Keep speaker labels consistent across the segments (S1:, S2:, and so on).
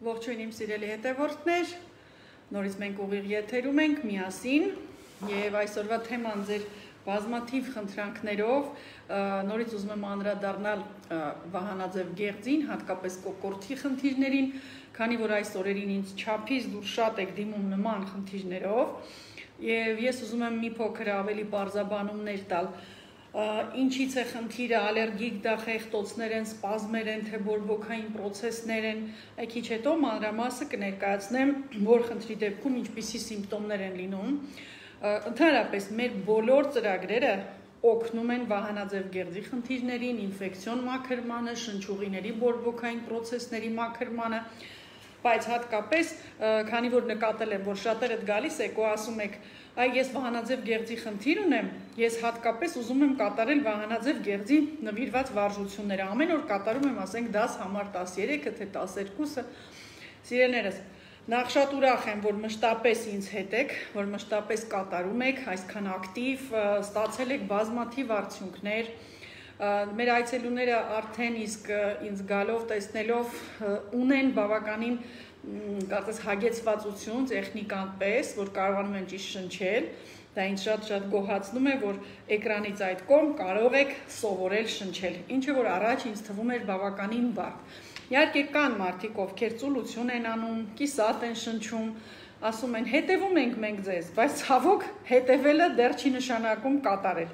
S1: Ողջույն իմ սիրելի հետևորդներ, նորից մենք ուղիղ եթերում ենք միասին եւ այսօրվա թեման ձեր բազմաթիվ խնդրանքներով նորից ուզում եմ անդրադառնալ վահանաձև գեղձին, հատկապես կոկորդի խնդիրներին, քանի որ այս օրերին ինձ չափից դուր շատ եք դիմում նման խնդիրներով եւ ես ուզում եմ մի փոքր ավելի բարձաբանումներ տալ Ինչից է խնդիրը, ալերգիկ դա խեղտոցներ են, սպազմեր են, թե բորբոքային պրոցեսներ են, այ քիչ հետո մանրամասը կներկայացնեմ, որ խնդրի դեպքում ինչպիսի սիմպտոմներ են լինում։ Ընդհանրապես մեր բոլոր ծրագրերը օգնում են վահանաձև գեղձի խնդիրներին, ինֆեկցիոն մաքրմանը, շնչուղիների բորբոքային պրոցեսների մաքրմանը, բայց հատկապես, քանի որ նկատել եմ, որ շատերդ գալիս եք ու ասում եք Այ ես վահանաձև գեղձի խնդիր ունեմ, ես հատկապես ուզում եմ կատարել վահանաձև գեղձի նվիրված վարժությունները, ամեն օր կատարում եմ, ասենք, 10 համար 13-ը, թե 12-ը, սիրելիներս, նախ շատ ուրախ եմ, որ մշտապես ինձ հետ եք, որ մշտապես կատարում եք, այսքան ակտիվ, ստացել եք բազմաթիվ արդյունքներ, մեր այցելուները արդեն իսկ ինձ գալով, տեսնելով ունեն բավականին կարծես հագեցվածություն տեխնիկան պես, որ կարողանում են ճիշտ շնչել, դա ինձ շատ գոհացնում է, որ էկրանից այդ կողմ կարող եք սովորել շնչել, ինչը որ առաջ ինձ թվում էր բավականին բարդ։ Իհարկե կան մարդիկ, ովքեր ծուլություն են անում, կիսատ են շնչում, ասում են հետևում ենք մենք ձեզ, բայց ցավոք հետևելը դեռ չի նշանակում կատարել։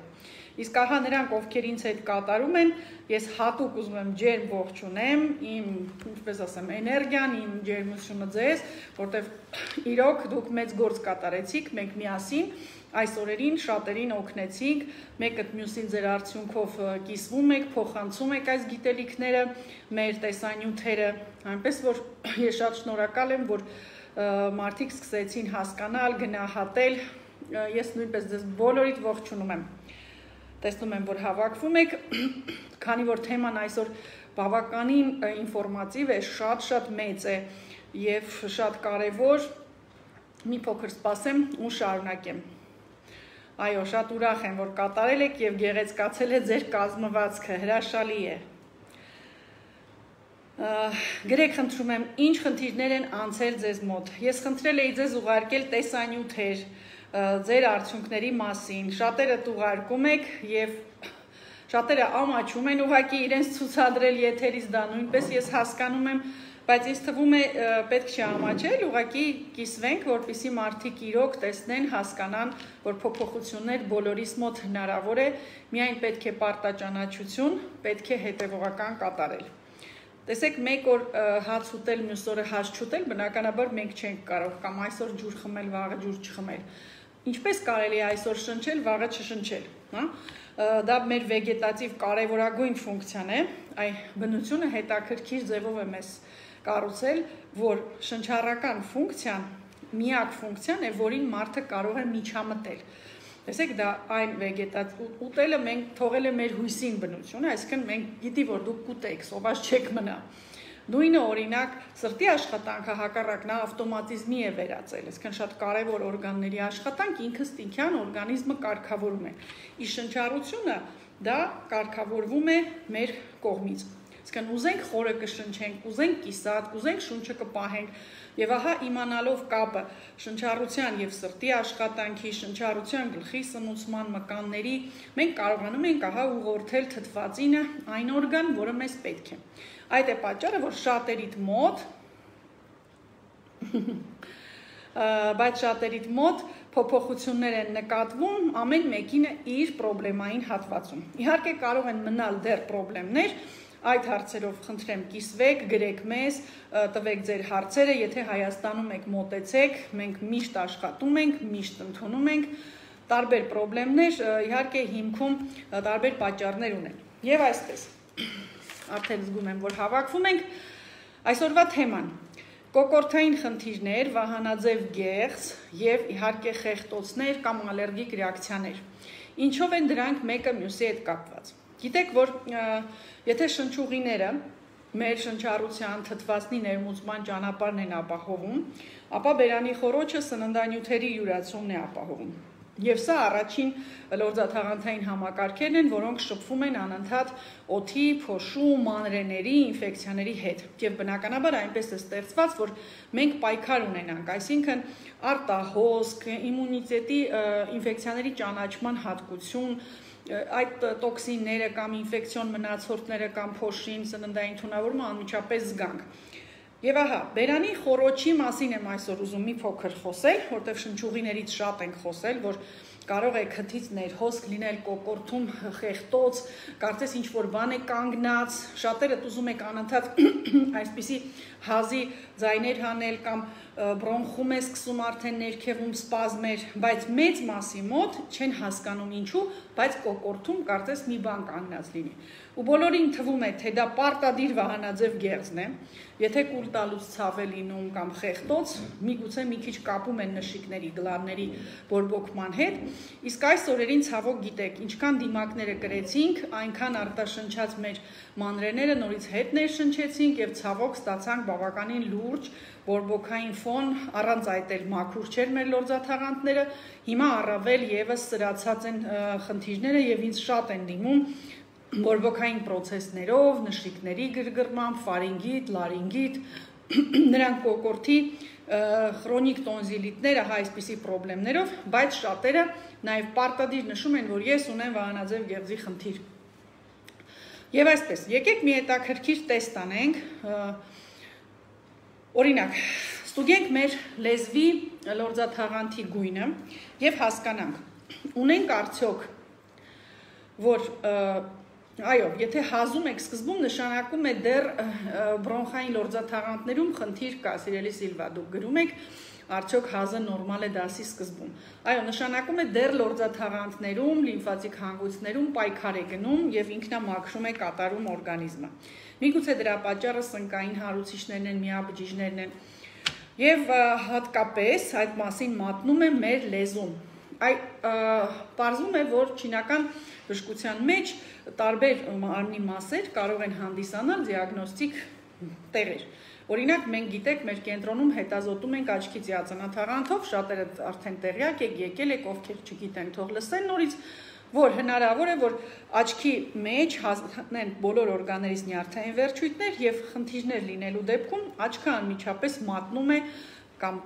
S1: Իսկ ահա նրանք, ովքեր ինձ հետ կատարում են, ես հատուկ ուզում եմ ջերմ ողջունեմ, իմ, ինչպես ասեմ, էներգիան, իմ ջերմությունը ձեզ, որտեվ իրոք դուք մեծ գործ կատարեցիք, մենք միասին այս օրերին շատերին օգնեցինք, մեկը մյուսին ձեր արդյունքով կիսվում եք, փոխանցում եք այս գիտելիքները, մեր տեսանյութերը, այնպես որ ես շատ շնորհակալ եմ, որ մարդիկ սկսեցին հասկանալ, գնահատել, ես նույնպես ձեզ բոլորիդ ողջունում եմ։ Տեսնում եմ, որ հավաքվում եք, քանի որ թեման այսօր բավականին ինֆորմատիվ է, շատ մեծ է եւ շատ կարեւոր, մի փոքր սպասեմ ու շարունակեմ։ Այո, շատ ուրախ եմ, որ կատարել եք եւ գեղեցկացել է ձեր կազմվածքը, հրաշալի է։ Գրեք խնդրում եմ, ինչ խնդիրներ են անցել ձեզ մոտ։ Ես խնդրել էի ձեզ ուղարկել տեսանյութեր ձեր արդյունքների մասին, շատերը ուղարկում եք եւ շատերը ամաչում են ուղղակի իրենց ցուցադրել եթերից դա նույնպես ես հասկանում եմ, բայց ինձ թվում է պետք չի ամաչել, ուղղակի կիսվենք, որպեսզի մարդիկ իրոք տեսնեն, հասկանան, որ փոփոխություններ բոլորիս մոտ հնարավոր է, միայն պետք է պարտաճանաչություն, պետք է հետևողական կատարել։ Տեսեք, մեկ օր հաց ուտել, մյուս օրը հաց չուտել, բնականաբար մենք չենք կարող կամ այսօր ջուր խմել, վաղը ջուր չխմել։ Ինչպես կարելի է այսօր շնչել, վաղը չշնչել, հա? Դա մեր վեգետատիվ կարևորագույն ֆունկցիան է, այ բնությունը հետաքրքիր ձևով է մեզ կառուցել, որ շնչառական ֆունկցիան միակ ֆունկցիան է, որին մարդը կարող է միջամտել։ Տեսեք, դա այն ուտելը մենք թողել է մեր հույսին բնությունը, այսինքն մենք գիտի, որ դուք կուտեք, սոված չեք մնա։ Նույնը օրինակ սրտի աշխատանքը հակառակ նա ավտոմատիզմի է վերածել, այսինքն շատ կարևոր օրգանների աշխատանք ինքը ստինքյան օրգանիզմը կարգավորում է։ Իսկ շնչառությունը դա կարգավորվում է մեր կողմից։ Այսինքն ուզենք խորը կշնչենք, ուզենք կիսատ, ուզենք շունչը կպահենք, եւ ահա իմանալով կապը շնչառության եւ սրտի աշխատանքի, շնչառության գլխի սնուցման մկանների, մենք կարողանում ենք ահա ուղղորդել թթվածինը այն օրգան, որը մեզ պետք է։ Այդ է պատճառը, որ շատերիդ մոտ բայց շատերիդ մոտ փոփոխություններ են նկատվում ամեն մեկինը իր պրոբլեմային հատվածում։ Իհարկե կարող են մնալ դեռ պրոբլեմներ, այդ հարցերով խնդրեմ կիսվեք, գրեք մեզ, տվեք ձեր հարցերը, եթե Հայաստանում եք մոտեցեք, մենք միշտ աշխատում ենք, միշտ ընդունում ենք, տարբեր պրոբլեմներ, իհարկե հիմքում տարբեր պատճառներ ունեն։ Եվ այսպես, արդեն զգում եմ, որ հավաքվում ենք, այսօրվա թեման, կոկորդային խնդիրներ, վահանաձև գեղձ եւ իհարկե խեղտոցներ կամ ալերգիկ ռեակցիաներ։ Ինչով են դրանք մեկը մյուսի հետ կապված։ Գիտեք, որ եթե շնչուղիները մեր շնչառության թթվածնի ներմուծման ճանապարհն են ապահովում, ապա բերանի խոռոչը սննդանյութերի յուրացումն է ապահովում։ Եվ սա առաջին լորձաթաղանթային համակարգերն են, որոնք շփվում են անընդհատ օդի, փոշու, մանրէների, ինֆեկցիաների հետ։ Եվ բնականաբար այնպես է ստեղծված, որ մենք պայքար ունենանք, այսինքն արտահոսք, իմունիտետի ինֆեկցիաների ճանաչման հատկություն, այդ տոքսինները կամ ինֆեկցիոն մնացորդները կամ փոշին, սննդային թունավորումը անմիջապես զգանք։ Եվ ահա, բերանի խոռոչի մասին եմ այսօր ուզում մի փոքր խոսել, որտեղ շնչուղիներից շատ ենք խոսել, որ կարող է քթից ներհոսք լինել կոկորտում խեղտոց, կարծես ինչ-որ բան է կանգնած, շատերդ ուզում եք անընդհատ այսպիսի հազի ձայներ հանել կամ բրոնխում է սկսում արդեն ներքևում սպազմեր, բայց մեծ մասի մոտ չեն հասկանում ինչու, բայց կոկորտում կարծես մի բան կանգնած լինի։ Ու բոլորին թվում է, թե դա պարտադիր վահանաձև գեղձն է, եթե կուլ տալուց ցավ է լինում կամ խեղտոց, միգուցե մի քիչ կապում են նշիկների, գլանների բորբոքման հետ, իսկ այս օրերին ցավոք գիտեք, ինչքան դիմակները կրեցինք, այնքան արտաշնչած մեր մանրէները նորից հետ ներշնչեցինք եւ ցավոք ստացանք բավականին լուրջ բորբոքային ֆոն, առանց այդ էլ մաքուր չէր մեր լորձաթաղանթները, հիմա առավել եւս սրացած են խնդիրները եւ ինձ շատ են դիմում բորբոքային պրոցեսներով, նշիկների գրգռմամբ, ֆարինգիտ, լարինգիտ, նրանք կոկորտի քրոնիկ տոնզիլիտները հա այսպիսի պրոբլեմներով, բայց շատերը նաև պարտադիր նշում են, որ ես ունեմ վահանաձև գեղձի խնդիր։ Եվ այսպես, եկեք մի հետաքրքիր տեստ անենք, օրինակ, ստուգենք մեր լեզվի լորձաթաղանթի գույնը եւ հասկանանք, ունենք արդյոք, որ այո, եթե հազում եք սկզբում, նշանակում է դեռ բրոնխային լորձաթաղանթներում խնդիր կա, սիրելի Սիլվա, դուք գրում եք, արդյոք հազը նորմալ է դասի սկզբում։ Այո, նշանակում է դեռ լորձաթաղանթներում, լիմֆատիկ հանգույցներում պայքար է գնում եւ ինքնամաքրում է կատարում օրգանիզմը։ Միգուցե դրա պատճառը սնկային հարուցիչներն են, միաբջիջներն են։ Եվ հատկապես այդ մասին մատնում է մեր լեզուն։ Պարզվում է, որ չինական բժշկության մեջ տարբեր մարմնի մասեր կարող են հանդիսանալ դիագնոստիկ տեղեր։ Օրինակ, մենք գիտեք, մեր կենտրոնում հետազոտում ենք աչքի ծիածանաթաղանթով, շատերը արդեն տեղյակ եք, եկել եք, ովքեր չգիտեն, թող լսեն նորից, որ հնարավոր է, որ աչքի մեջ հասնեն բոլոր օրգաններից նյարդային վերջույթներ եւ խնդիրներ լինելու դեպքում աչքը անմիջապես մատնում է կամ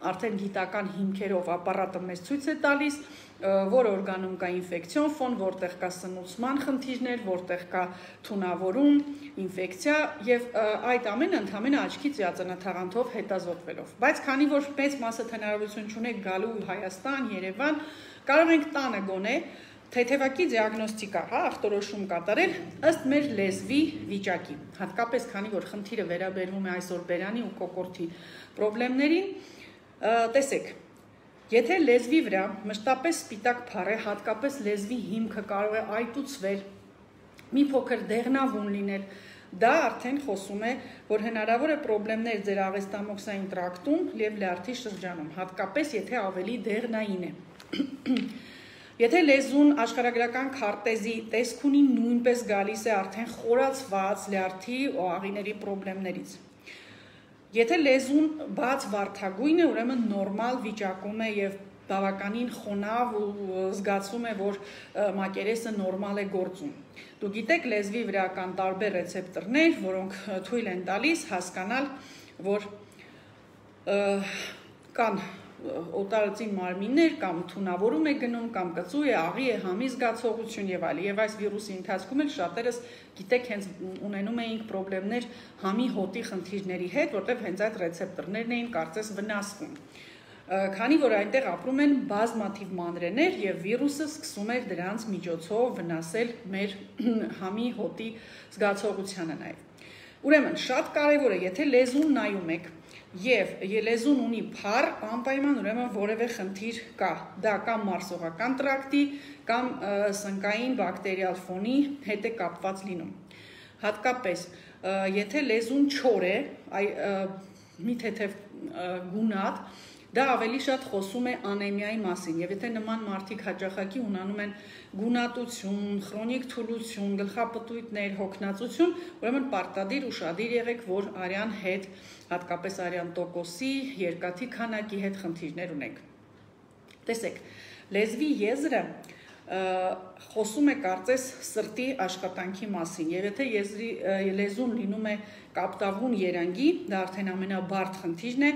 S1: արդեն գիտական հիմքերով ապարատը մեզ ցույց է տալիս, որ օրգանում կա ինֆեկցիոն ֆոն, որտեղ կա սնուցման խնդիրներ, որտեղ կա թունավորում, ինֆեկցիա եւ այդ ամենը ընդհանրապես աչքի ծիածանաթաղանթով հետազոտվելով։ Բայց քանի որ մեծ մասը հնարավորություն չունեք գալու Հայաստան, Երևան, կարող ենք տանը գոնե թեթևակի դիագնոստիկա, ախտորոշում կատարել ըստ մեր լեզվի վիճակի։ Հատկապես քանի որ խնդիրը վերաբերվում է այսօր բերանի ու կոկորտի պրոբլեմներին, տեսեք, եթե լեզվի վրա մշտապես սպիտակ փառ է, հատկապես լեզվի հիմքը կարող է այտուցվել, մի փոքր դեղնավուն լինել, դա արդեն խոսում է, որ հնարավոր է պրոբլեմներ ձեր աղեստամոքսային տրակտում եւ լյարդի շրջանում, հատկապես եթե ավելի դեղնային է։ Եթե լեզուն աշխարհագրական քարտեզի տեսք ունի, նույնպես գալիս է արդեն խորացված լյարդի ու աղիների պրոբլեմներից։ Եթե լեզուն բաց վարդագույն է, ուրեմն նորմալ վիճակում է եւ բավականին խոնավ ու զգացվում է, որ մակերեսը նորմալ է գործում։ Դուք գիտեք, լեզվի վրա կան տարբեր ռեցեպտորներ, որոնք թույլ են տալիս հասկանալ, որ կան օտարածին մարմիններ կամ թունավորում է գնում, կամ կծու է, աղի է, համի զգացողություն եւ այլն։ Եվ այս վիրուսի ընթացքում էլ շատերս գիտեք, հենց ունենում էինք պրոբլեմներ համի հոտի խնդիրների հետ, որտեղ հենց այդ ռեցեպտորներն էին կարծես վնասվում։ Քանի որ այնտեղ ապրում են բազմաթիվ մանրէներ եւ վիրուսը սկսում էր դրանց միջոցով վնասել մեր համի հոտի զգացողությանը նաեւ։ Ուրեմն շատ կարեւոր է, եթե լեզուն նայում եք եւ լեզուն ունի փառ, անպայման ուրեմն որևէ խնդիր կա։ Դա կամ մարսողական տրակտի, կամ սնկային բակտերիալ ֆոնի հետ է կապված լինում։ Հատկապես, եթե լեզուն չոր է, մի թեթև գունատ, դա ավելի շատ խոսում է անեմիայի մասին, եւ եթե նման մարդիկ հաճախակի ունենում են գունատություն, քրոնիկ թուլություն, գլխապտույտներ, հոգնածություն, ուրեմն պարտադիր ուշադիր եղեք, որ արյան հետ, հատկապես արյան տոկոսի, երկաթի քանակի հետ խնդիրներ ունեք։ Տեսեք, Լեզվի եզրը խոսում է կարծես սրտի աշխատանքի մասին, եւ եթե լեզուն լինում է կապտավուն երանգի, դա արդեն ամենաբարդ խնդիրն է,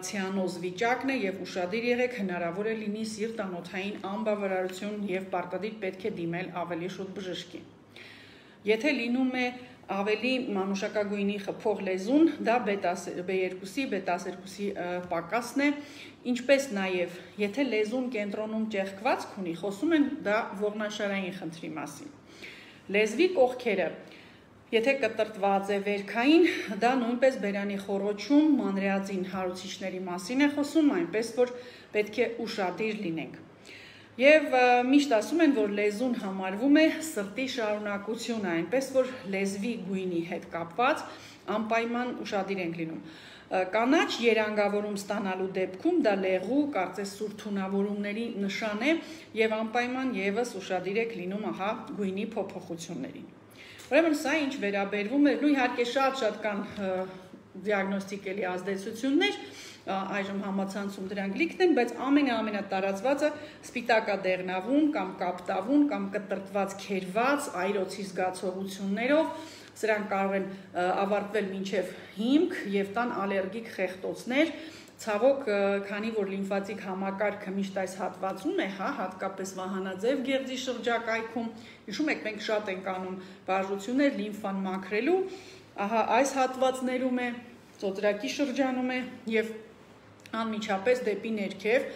S1: ցիանոզ վիճակն է եւ ուշադիր եղեք, հնարավոր է լինի սիրտանոթային անբավարարություն եւ պարտադիր պետք է դիմել ավելի շուտ բժշկի։ Եթե լինում է ավելի մանուշակագույնի խփող լեզուն, դա B2-ի, B12-ի պակասն է, ինչպես նաև, եթե լեզուն կենտրոնում ճեղքվածք ունի, խոսում են դա ողնաշարային խնդրի մասին։ Լեզվի կողքերը, եթե կտրտված է վերքային, դա նույնպես բերանի խոռոչում, մանրեածին հարուցիչների մասին է խոսում, այնպես որ պետք է ուշադիր լինենք։ Եվ միշտ ասում են, որ լեզուն համարվում է սրտի շարունակությունը, այնպես որ լեզվի գույնի հետ կապված անպայման ուշադիր ենք լինում։ Կանաչ երանգավորում ստանալու դեպքում դա լեղու, կարծես սուրթունավորումների նշան է եւ անպայման եւս ուշադիր եք լինում ահա գույնի փոփոխություններին։ Ուրեմն սա ինչ վերաբերվում է, ու իհարկե շատ կան դիագնոստիկելի ազդեցություններ, այժմ համացանցում դրանք լիքն են, բայց ամենատարածվածը սպիտակադեղնավուն կամ կապտավուն կամ կտրտված քերված այրոցի զգացողություններով, սրանք կարող են ավարտվել մինչև հիմք եւ տան ալերգիկ խեղտոցներ, ցավոք, քանի որ լիմֆատիկ համակարգը միշտ այս հատվածում է, հատկապես վահանաձև գեղձի շրջակայքում, հիշում եք, մենք շատ ենք անում վարժություններ լիմֆան մաքրելու, ահա այս հատվածներում է, ծոծրակի շրջանում է եւ անմիջապես դեպի ներքև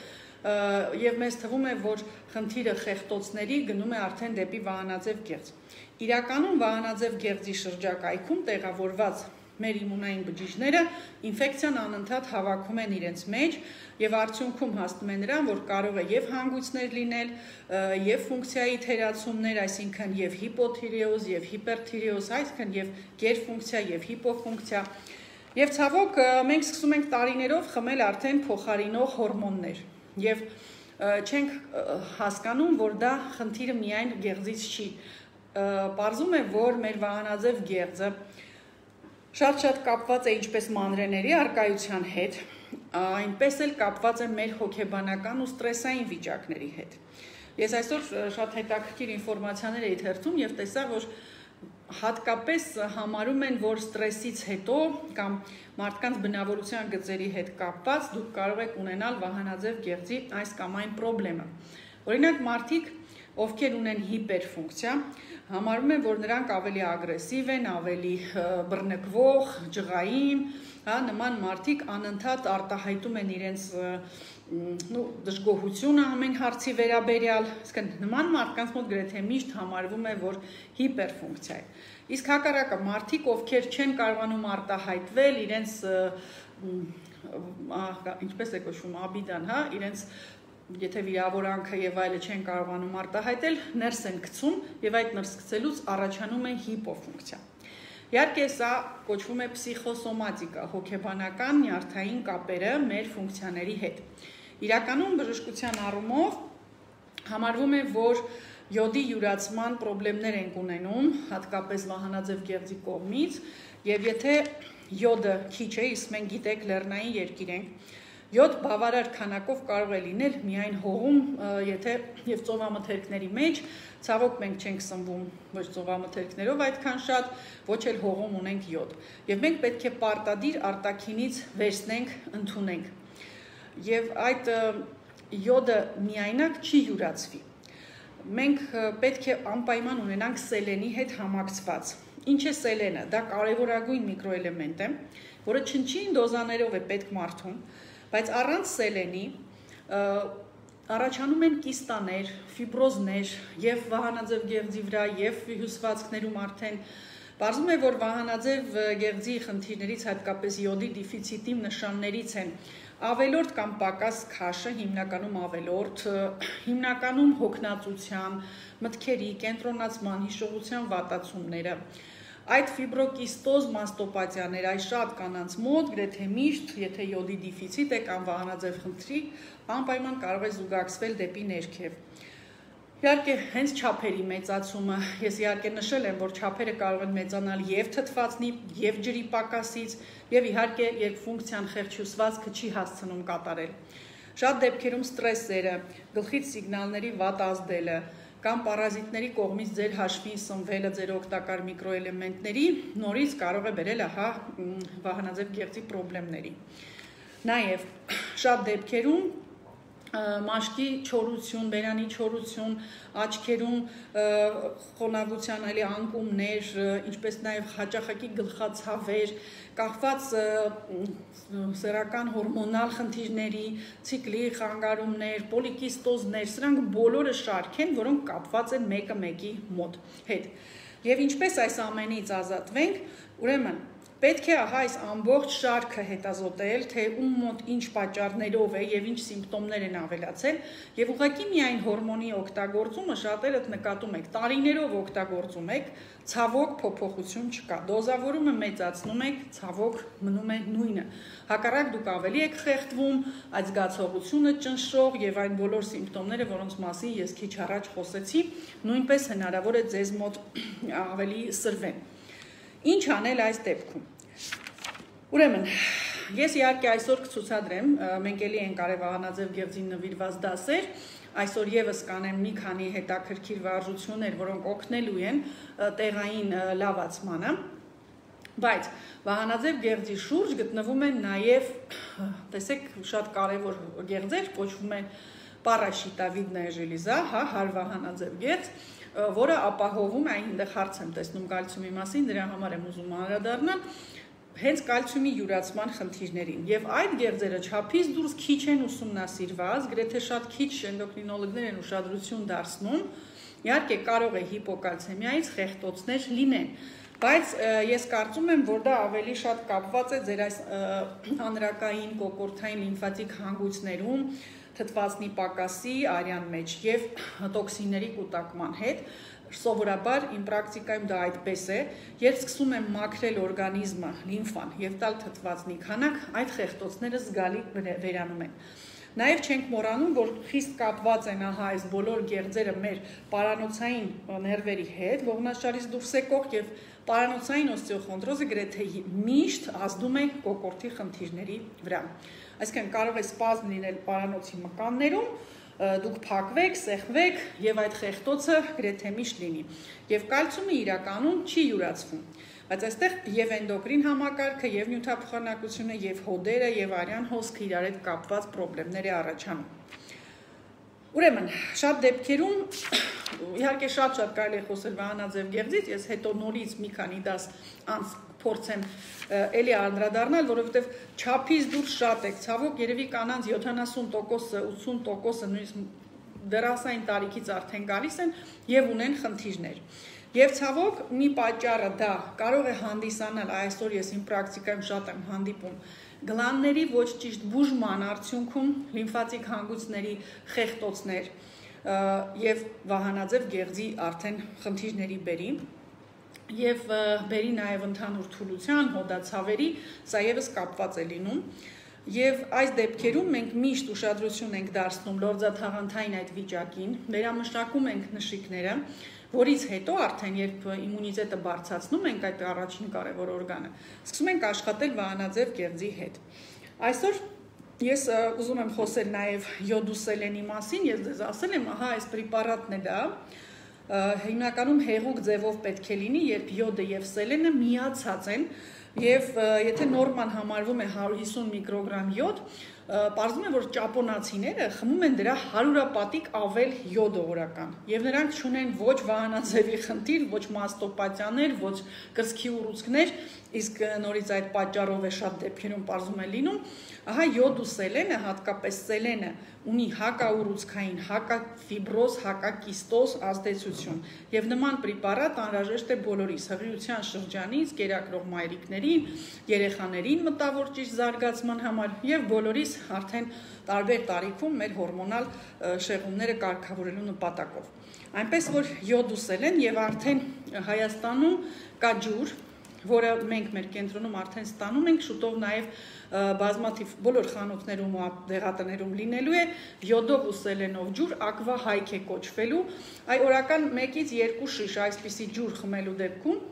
S1: եւ մեզ թվում է, որ խնդիրը խեղտոցների գնում է արդեն դեպի վահանաձև գեղձ։ Իրականում վահանաձև գեղձի շրջակայքում տեղավորված մեր իմունային բջիջները ինֆեկցիան անընդհատ հավաքում են իրենց մեջ եւ արդյունքում հասնում է նրան, որ կարող է եւ հանգույցներ լինել, եւ ֆունկցիայի թերացումներ, այսինքն եւ հիպոթիրեոզ, եւ հիպերթիրեոզ, այսինքն եւ գերֆունկցիա եւ հիպոֆունկցիա։ Եվ ցավոք մենք սկսում ենք տարիներով խմել արդեն փոխարինող հորմոններ եւ չենք հասկանում, որ դա խնդիրը միայն գեղձից չի։ Պարզում է, որ մեր վահանաձև գեղձը շատ կապված է ինչպես մանրեների առկայության հետ, այնպես էլ կապված է մեր հոգեբանական ու ստրեսային վիճակների հետ։ Ես այսօր շատ հետաքրքիր ինֆորմացիաներ էի թերթում եւ տեսա, որ հատկապես համարում են, որ ստրեսից հետո կամ մարդկանց բնավորության գծերի հետ կապված դուք կարող եք ունենալ վահանաձև գեղձի այս կամ այն պրոբլեմը։ Օրինակ մարդիկ, ովքեր ունեն հիպերֆունկցիա, համարում են, որ նրանք ավելի ագրեսիվ են, ավելի բռնկվող, ջղային, նման մարդիկ անընդհատ արտահայտում են իրենց դժգոհությունը ամեն հարցի վերաբերյալ, այսինքն նման մարդկանց մոտ գրեթե միշտ համարվում է, որ հիպերֆունկցիա է։ Իսկ հակառակը մարդիկ, ովքեր չեն կարողանում արտահայտվել իրենց ինչպես է կոչվում աբիդան, իրենց եթե վիրավորանքը եւ այլը չեն կարողանում արտահայտել, ներս են գցում եւ այդ ներս գցելուց առաջանում է հիպոֆունկցիա։ Իհարկե սա կոչվում է պսիխոսոմատիկա, հոգեբանական նյարդային կապերը մեր ֆունկցիաների հետ։ Իրականում բժշկության առումով համարվում է, որ յոդի յուրացման պրոբլեմներ ենք ունենում, հատկապես վահանաձև գեղձի կողմից, եւ եթե յոդը քիչ է, իսկ մենք գիտեք լեռնային երկիր ենք, յոդ բավարար քանակով կարող է լինել միայն հողում, եթե եւ ծովամթերքների մեջ, ցավոք մենք չենք սնվում ոչ ծովամթերքներով այդքան շատ, ոչ էլ հողում ունենք յոդ։ Եվ մենք պետք է պարտադիր արտաքինից վերցնենք, ընդունենք։ Եվ այդ յոդը միայնակ չի յուրացվի։ Մենք պետք է անպայման ունենանք սելենի հետ համակցված։ Ինչ է սելենը? Դա կարևորագույն միկրոէլեմենտ է, որը չնչին դոզաներով է պետք մարդուն, բայց առանց սելենի առաջանում են կիստաներ, ֆիբրոզներ եւ վահանաձև գեղձի վրա եւ հյուսվածքներում արդեն Պարզվում է, որ վահանաձև գեղձի խնդիրներից հատկապես յոդի դեֆիցիտի նշաններից են ավելորդ կամ պակաս քաշը, հիմնականում ավելորդ, հիմնականում հոգնածության, մտքերի, կենտրոնացման, հիշողության վատացումները։ Այդ ֆիբրոկիստոզ մաստոպաթիաներ այս շատ կանանց մոտ գրեթե միշտ, եթե յոդի դեֆիցիտ է կամ վահանաձև խնդրի, անպայման կարող է զուգակցվել դեպի ներքև։ Իհարկե, հենց չափերի մեծացումը, ես իհարկե նշել եմ, որ չափերը կարող են մեծանալ եւ թթվածնի, եւ ջրի պակասից, եւ իհարկե, երբ ֆունկցիան խեղճ հյուսվածքը չի հասցնում կատարել։ Շատ դեպքերում ստրեսերը, գլխից սիգնալների վատ ազդելը կամ պարազիտների կողմից ձեր հաշվին սնվելը ձեր օգտակար միկրոէլեմենտների նորից կարող է բերել վահանաձև գեղձի խնդիրների։ Նաև շատ դեպքերում մաշկի չորություն, բերանի չորություն, աչքերում խոնավության անկումներ, ինչպես նաև հաճախակի գլխացավեր, կախված սեռական հորմոնալ խնդիրների, ցիկլի խանգարումներ, պոլիկիստոզներ, սրանք բոլորը շարք են, որոնք կապված են մեկը մեկի հետ։ Եվ ինչպես այս ամենից ազատվենք, ուրեմն պետք է այս ամբողջ շարքը հետազոտել, թե ում մոտ ինչ պատճառներով է եւ ինչ սիմպտոմներ են ավելացել, եւ ուղղակի միայն հորմոնի օգտագործումը շատերդ նկատում եք, տարիներով օգտագործում եք, ցավոք փոփոխություն չկա։ Դոզավորումը մեծացնում եք, ցավոք մնում է նույնը։ Հակառակ դուք ավելի եք խեղդվում, այդ զգացողությունը ճնշող եւ այն բոլոր սիմպտոմները, որոնց մասին ես քիչ առաջ խոսեցի, նույնպես հնարավոր է ձեզ մոտ ավելի սրվեն։ Ինչ անել այս դեպքում։ Ուրեմն, ես իհարկե այսօր կցուցադրեմ, մենք էլի ենք արել վահանաձև գեղձին նվիրված դասեր, այսօր եւս կանեմ մի քանի հետաքրքիր վարժություններ, որոնք օգնելու են տեղային լավացմանը, բայց վահանաձև գեղձի շուրջ գտնվում են նաեւ, տեսեք, շատ կարեւոր գեղձեր, կոչվում են պարաշիտավիդնայա ժելիզա, հարվահանաձև գեղձ, որը ապահովում է, այնտեղ հարց եմ տեսնում կալցիումի մասին, դրա համար եմ ուզում անդրադառնալ, հենց կալցիումի յուրացման խնդիրներին։ Եվ այդ գեղձերը չափից դուրս քիչ են ուսումնասիրված, գրեթե շատ քիչ էնդոկրինոլոգներ են ուշադրություն դարձնում, իհարկե կարող է հիպոկալցեմիայից խեղդոցներ լինեն, բայց ես կարծում եմ, որ դա ավելի շատ կապված է ձեր այս անրակային կոկորդային լիմֆատիկ հանգույցներում թթվածնի պակասի արյան մեջ եւ տոքսինների կուտակման հետ, սովորաբար իմ պրակտիկայում դա այդպես է, երբ սկսում եմ մաքրել օրգանիզմը, լիմֆան եւ տալ թթվածնի քանակ, այդ խեղդոցները զգալի վերանում են։ Նաև չենք մոռանում, որ խիստ կապված են այս բոլոր գեղձերը մեր պարանոցային ներվերի հետ, ողնաշարից դուրս եկող եւ պարանոցային օստեոխոնդրոզը գրեթե միշտ ազդում է կոկորդի խնդիրների վրա։ Այսինքն կարող է սպազմ լինել պարանոցի մկաններում, դուք փակվեք, սեղմվեք եւ այդ խեղդոցը գրեթե միշտ լինի։ Եվ կալցիումը իրականում չի յուրացվում։ Բայց այստեղ եւ էնդոկրին համակարգը, եւ նյութափոխանակությունը, եւ հոդերը, եւ արյան հոսքը իրար հետ կապված խնդիրներ է առաջանում։ Ուրեմն, շատ դեպքերում, իհարկե շատ կարելի է խոսել վահանաձև գեղձից, ես հետո նորից մի քանի դաս անց փորձեմ էլի անդրադառնալ, որովհետեւ չափից դուրս շատ եք, ցավոք երևի կանանց 70%-ը, 80%-ը նույնիսկ դեռասային տարիքից արդեն գալիս են եւ ունեն խնդիրներ։ Եվ ցավոք մի պատճառը դա կարող է հանդիսանալ, այսօր ես իմ պրակտիկայում շատ եմ հանդիպում, գլանների ոչ ճիշտ բուժման արդյունքում լիմֆատիկ հանգույցների խեղդոցներ եւ վահանաձև գեղձի արդեն խնդիրների բերի եւ բերի նաեւ ընդհանուր թուլության, հոդացավերի, սա եւս կապված է լինում։ Եվ այս դեպքերում մենք միշտ ուշադրություն ենք դարձնում լորձաթաղանթային այդ վիճակին, վերամշակում ենք նշիկները, որից հետո արդեն երբ իմունիտետը բարձրացնում ենք այդ առաջին կարևոր օրգանը, սկսում ենք աշխատել վահանաձև գեղձի հետ։ Այսօր ես ուզում եմ խոսել նաև յոդուսելենի մասին, ես ձեզ ասել եմ, այս պրեպարատն է դա, հիմնականում հեղուկ ձևով պետք է լինի, երբ յոդը եւ սելենը միացած են, եւ եթե նորման համարվում է 150 միկրոգրամ յոդ, պարզվում է, որ ճապոնացիները խմում են դրա 100-պատիկ ավել յոդ օրական, եւ նրանք չունեն ոչ վահանաձևի խնդիր, ոչ մաստոպաթիաներ, ոչ կրծքի ուռուցքներ, իսկ նորից այդ պատճառով է շատ դեպքերում պարզում է լինում, յոդ ու սելենը, հատկապես սելենը, ունի հակաուռուցքային, հակաֆիբրոզ, հակակիստոզ ազդեցություն, եւ նման պրեպարատ անհրաժեշտ է բոլորիս, հղիության շրջանից, կերակրող մայրիկներին, երեխաներին մտավոր ճիշտ զարգացման համար եւ բոլորիս արդեն տարբեր տարիքում մեր հորմոնալ շեղումները կարգավորելու նպատակով։ Այնպես որ յոդ ու սելեն եւ արդեն Հայաստանում կա ջուր, որը մենք մեր կենտրոնում արդեն ստանում ենք, շուտով նաև բազմաթիվ բոլոր խանութներում ու դեղատներում լինելու է յոդով ու սելենով ջուր, ակվա հայք է կոչվելու, այ օրական 1-ից 2 շիշ այսպիսի ջուր խմելու դեպքում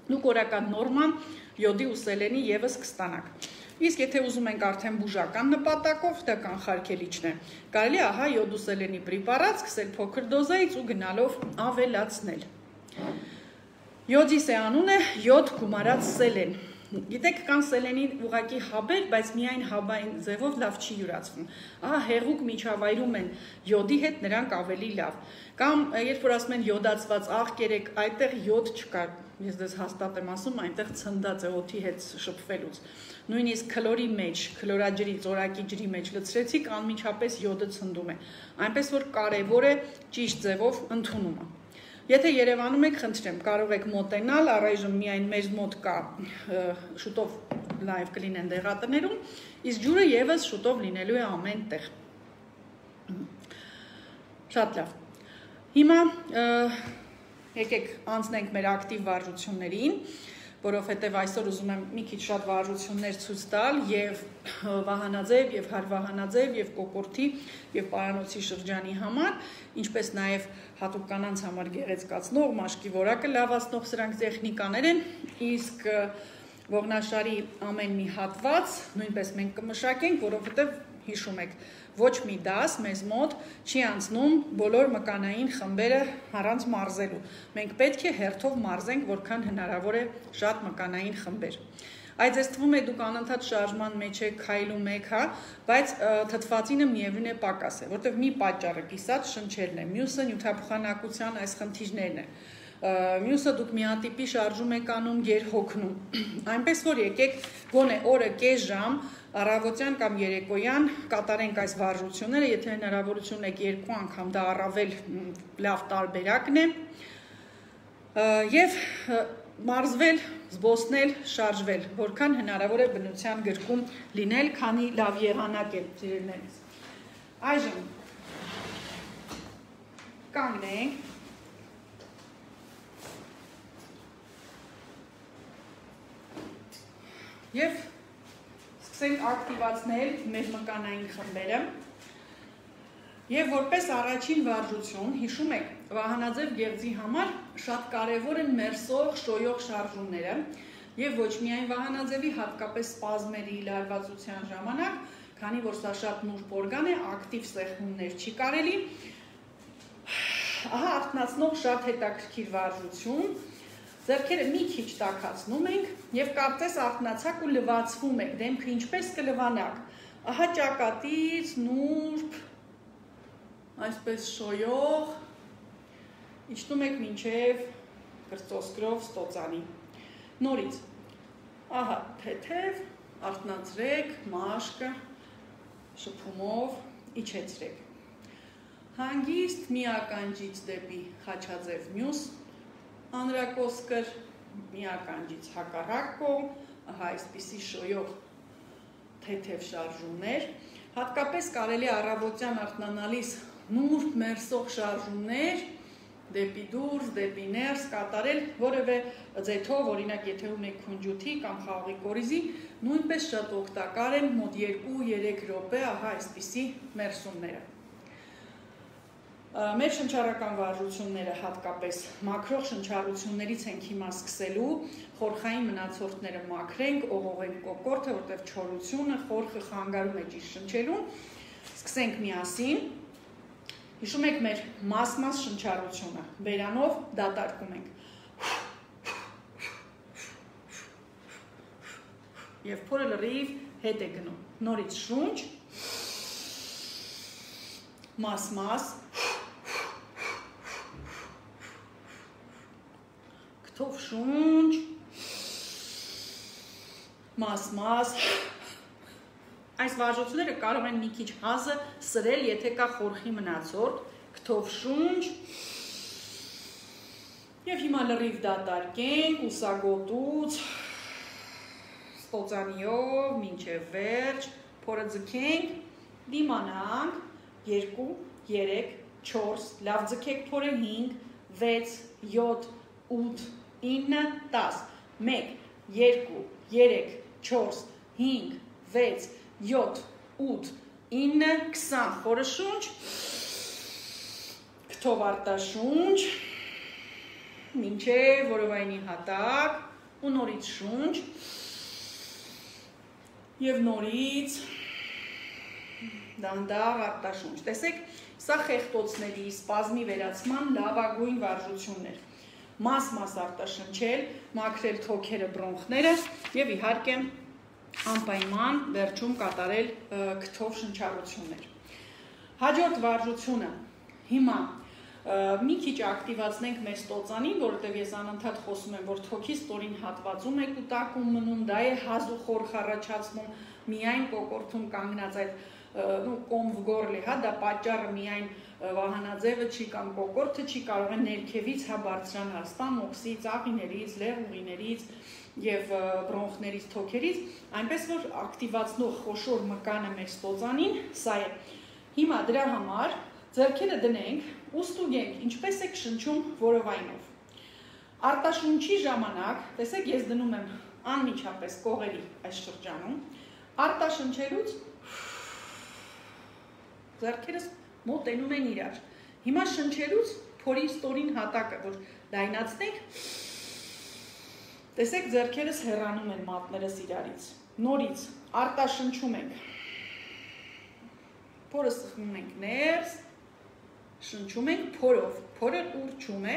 S1: դուք օրական նորմալ յոդի ու սելենի եւս կստանաք։ Իսկ եթե ուզում ենք արդեն բուժական նպատակով, դա կանխարգելիչն է։ Կարելի է ահա յոդուսելենի պրեպարատ սկսել փոքր դոզայից ու գնալով ավելացնել։ Յոդիսե անունը յոդ գումարած սելեն։ Գիտեք, կան սելենի ուղակի հաբեր, բայց միայն հաբային ձևով լավ չի յուրացվում։ Ահա հեղուկ միջավայրում են յոդի հետ, նրանք ավելի լավ։ Կամ երբ որ ասում են յոդացված աղ կերեք, այդտեղ յոդ չկա։ Ես դες հաստատ եմ ասում, այնտեղ ցնդած է օդի հետ շփվելուց։ Նույնիսկ քլորի մեջ, քլորաջրի, ծորակի ջրի մեջ լցրեցիք, անմիջապես յոդը ցնդում է։ Այնպես որ կարևոր է ճիշտ ձևով ընդունումը։ Եթե Երևանում եք, խնդրեմ, կարող եք մոտենալ, առայժմ միայն մեզ մոտ կա շուտով լայվ կլինեն դեղատներում, իսկ ջուրը եւս շուտով լինելու է ամեն տեղ։ Շատ լավ։ Հիմա եկեք անցնենք մեր ակտիվ վարժություններին, որովհետև այսօր ուզում եմ մի քիչ շատ վարժություններ ցույց տալ եւ վահանաձև եւ հարվահանաձև եւ կոկորտի եւ պարանոցի շրջանի համար, ինչպես նաեւ հատուկ կանանց համար գեղեցկացնող, մաշկի որակը լավացնող սրանք տեխնիկաներ են, իսկ ողնաշարի ամեն մի հատված նույնպես մենք կմշակենք, որովհետև հիշում եք, ոչ մի դաս մեզ մոտ չի անցնում բոլոր մկանային խմբերը առանց մարզելու։ Մենք պետք է հերթով մարզենք, որքան հնարավոր է շատ մկանային խմբեր։ Այդ ձեզ թվում է դուք անընդհատ շարժման մեջ եք, քայլում եք, հա, բայց թթվածինը միևնույն է պակաս է, որտեղ մի պատճառը կիսատ շնչելն է, մյուսը նյութափոխանակության այս խնդիրներն է։ Մյուսը դուք միատիպի շարժում եք անում գերհոգնում։ Այնպես որ եկեք գոնե օրը կես ժամ առավոտյան կամ երեկոյան կատարենք այս վարժությունները, եթե հնարավորություն եք 2 անգամ, դա առավել լավ տարբերակն է, եւ մարզվել, զբոսնել, շարժվել, որքան հնարավոր է բնության գրկում լինել, քանի լավ եղանակ է ծիրելներից։ Այժմ կանգնենք եւ սկսենք ակտիվացնել մեր մկանային խմբերը եւ որպես առաջին վարժություն, հիշում եք, վահանաձև գեղձի համար շատ կարեւոր են մերսող, շոյող շարժումները եւ ոչ միայն վահանաձևի, հատկապես սպազմերի լարվածության ժամանակ, քանի որ սա շատ նուրբ օրգան է, ակտիվ սեղմումներ չի կարելի։ Ահա արթնացնող շատ հետաքրքիր վարժություն։ Ձեռքերը մի քիչ տաքացնում ենք եւ կարծես արթնացաք ու լվացվում եք, դեմքը ինչպես կլվանաք։ Ահա ճակատից նուրբ, այսպես շոյող, իջնում եք մինչև կրծոսկրով ստոծանի։ Նորից, ահա թեթև, արթնացրեք, մաշկը շփումով իջեցրեք։ Հանգիստ մի ականջից դեպի խաչաձև մյուս անրակոսկր, մի ականջից հակառակ կողմ, ահա այսպիսի շոյող թեթև շարժումներ, հատկապես կարելի առավոտյան արթնանալիս նուրբ մերսող շարժումներ դեպի դուրս, դեպի ներս կատարել որևէ ձեթով, օրինակ եթե ունեք քունջութի կամ խաղի կորիզի, նույնպես շատ օգտակար են մոտ 2-3 րոպե, ահա այսպիսի մերսումները։ Մեր շնչառական վարժությունները հատկապես մաքրող շնչառություններից ենք հիմա սկսելու, խորխային մնացորդները մաքրենք, օղողենք կոկորտը, որտեղ չորությունը, խորխը խանգարում է ճիշտ շնչելուն։ Սկսենք միասին։ Հիշում եք մեր մաս-մաս շնչառությունը, բերանով դատարկում ենք։ Եվ փորը լրիվ հետ է գնում։ Նորից շունչ, մաս-մաս, քթով շունչ, մաս-մաս։ Այս վարժությունները կարող են մի քիչ հազը սրել, եթե կա խորխի մնացորդ, քթով շունչ, եւ հիմա լրիվ դատարկենք, ուսագոտուց, ստոծանիով, մինչև վերջ, փորը ձգենք, դիմանանք, 2, 3, 4, լավ ձգեք փորը 5, 6, 7, 8, 9, 10, 1, 2, 3, 4, 5, 6, 7, 8, 9, 20, խորը շունչ, քթով արտաշունչ, մինչև որովայնի հատակ, ու նորից շունչ, Եվ նորից դանդաղ արտաշունչ։ Տեսեք, սա խեղտոցների սպազմի վերացման լավագույն վարժություններ։ Մաս արտաշնչել, մաքրել թոքերը, բրոնխները եւ իհարկե անպայման վերջում կատարել քթով շնչառություններ։ Հաջորդ վարժությունը հիմա մի քիչ ակտիվացնենք մեր ստոծանին, որովհետև ես անընդհատ խոսում եմ, որ թոքի ստորին հատվածում եք ու տակում մնում, դա է հազ ու խորխ առաջացնում, միայն կոկորդում կանգնած այդ կոմվ գորլի, հա, դա պատճառը միայն վահանաձևը չի կամ կոկորդը չի, կարող է ներքևից հա բարձրանալ, ստամ օքսից, աղիներից, լեղուղիներից եւ բրոնխներից, թոքերից, այնպես որ ակտիվացնող խոշոր մկանը մեր ստոծանին, սա է։ Հիմա դրա համար ձեռքերը դնենք ու ստուգենք, ինչպես եք շնչում որովայնով։ Արտաշունչի ժամանակ, տեսեք, ես դնում եմ անմիջապես կողերի այս շրջանում, արտաշնչելուց ձեռքերս մոտենում են իրար։ Հիմա շնչելուց փորի ստորին հատակը, որ լայնացնենք, տեսեք, ձեռքերս հեռանում են մատներս իրարից։ Նորից արտաշնչում ենք։ Փորը սխմում ենք ներս, շնչում ենք փորով, փորը ուռչում է,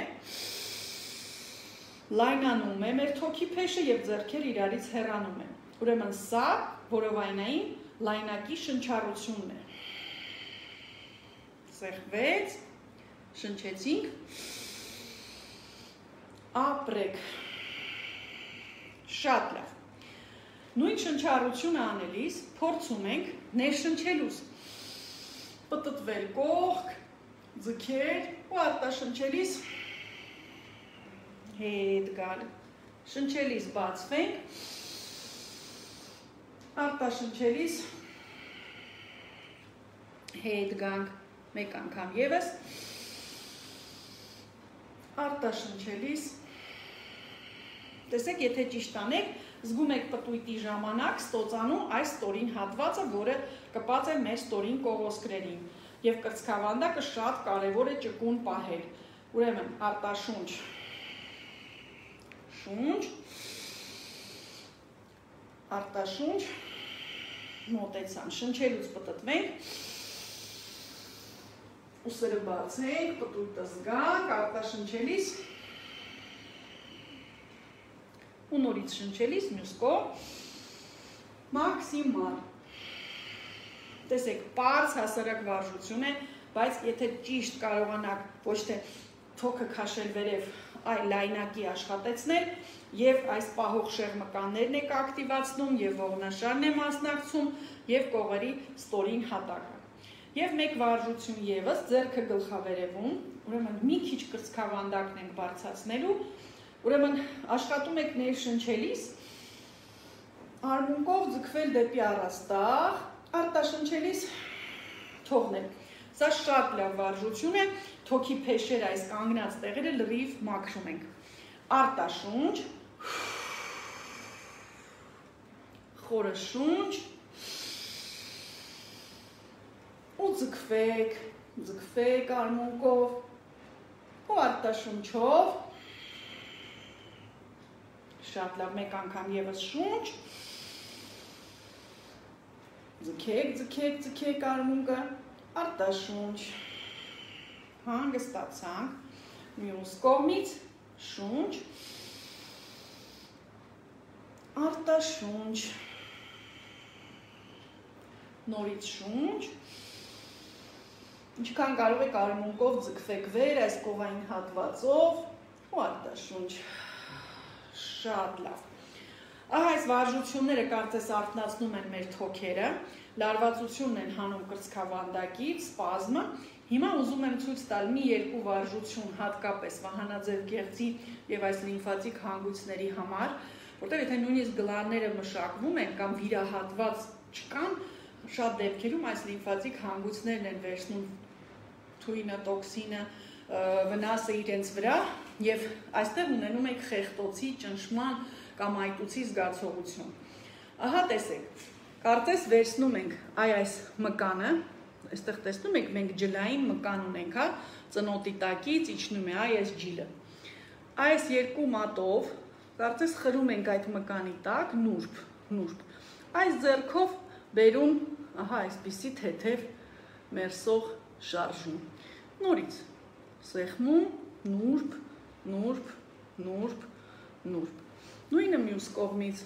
S1: լայնանում է մեր թոքի փեշը եւ ձեռքերը իրարից հեռանում են։ Ուրեմն սա որովայնային լայնակի շնչառությունն է։ Սեղվեց, շնչեցինք, ապրեք, շատ լավ։ Նույն շնչառությունը անելիս փորձում ենք ներշնչելուց պտտվել կողք, ձգեր ու արտաշնչելիս հետ գալ, շնչելիս բացվենք, արտաշնչելիս հետ գանք, մեկ անգամ եւս, արտաշնչելիս, տեսեք, եթե ճիշտ անեք, զգում եք պտույտի ժամանակ ստոծանու այս ստորին հատվածը, որը կպած է մեր ստորին կողոսկրերին, եւ կրծքավանդակը շատ կարեւոր է ճկուն պահել։ Ուրեմն արտաշունչ, շունչ, արտաշունչ, մոտեցան, շնչելուց պտտվենք, ուսերը բացենք, պտույտը զգանք, արտաշնչելիս ու նորից շնչելիս մյուս կողմ մաքսիմալ։ Տեսեք, պարզ հասարակ վարժություն է, բայց եթե ճիշտ կարողանաք ոչ թե թոքը քաշել վերև, այլ լայնակի աշխատեցնել եւ այս պահող շեղմկաններն եք ակտիվացնում եւ ողնաշարն է մասնակցում եւ կողերի ստորին հատակը։ Եվ մեկ վարժություն եւս, ձեռքը գլխավերևում, ուրեմն մի քիչ կրծքավանդակն ենք բարձրացնելու, ուրեմն աշխատում եք ներշնչելիս, արմունկով ձգվել դեպի առաստաղ, արտաշնչելիս թողնել։ Սա շատ լավ վարժություն է, թոքի փեշերը այս կանգնած տեղերը լրիվ մաքրում ենք։ Արտաշունչ, խորը շունչ, ու ձգվեք արմունկով ու արտաշունչով, շատ լավ, մեկ անգամ եւս շունչ, ձգեք արմունկը, արտաշունչ, հանգստացանք, մյուս կողմից, շունչ, արտաշունչ, նորից շունչ, ինչքան կարող եք արմունկով ձգվեք վեր, այս կողային հատվածով ու արտաշունչ, շատ լավ։ Ահա այս վարժությունները կարծես արթնացնում են մեր թոքերը, լարվածությունն են հանում կրծքավանդակից, սպազմը։ Հիմա ուզում եմ ցույց տալ մի երկու վարժություն հատկապես վահանաձև գեղձի եւ այս լիմֆատիկ հանգույցների համար, որտեղ եթե նույնիսկ գլանները մշակվում են կամ վիրահատված չկան, շատ դեպքերում այս լիմֆատիկ հանգույցներն են վերցնում թույնը, տոքսինը, վնասը իրենց վրա եւ այստեղ ունենում եք խեղտոցի, ճնշման կամ այտուցի զգացողություն։ Ահա տեսեք, կարծես վերցնում ենք այս մկանը, այստեղ տեսնում եք մենք ջլային մկան ունենք, հա, ծնոտի տակից իջնում է այս ջիլը։ Այս երկու մատով կարծես խրում ենք այդ մկանի տակ նուրբ, Այս ձեռքով բերում, ահա այսպիսի թեթև մերսող շարժում։ Նորից սեղմում, նուրբ, նուրբ, նուրբ, նուրբ։ Նույնը մյուս կողմից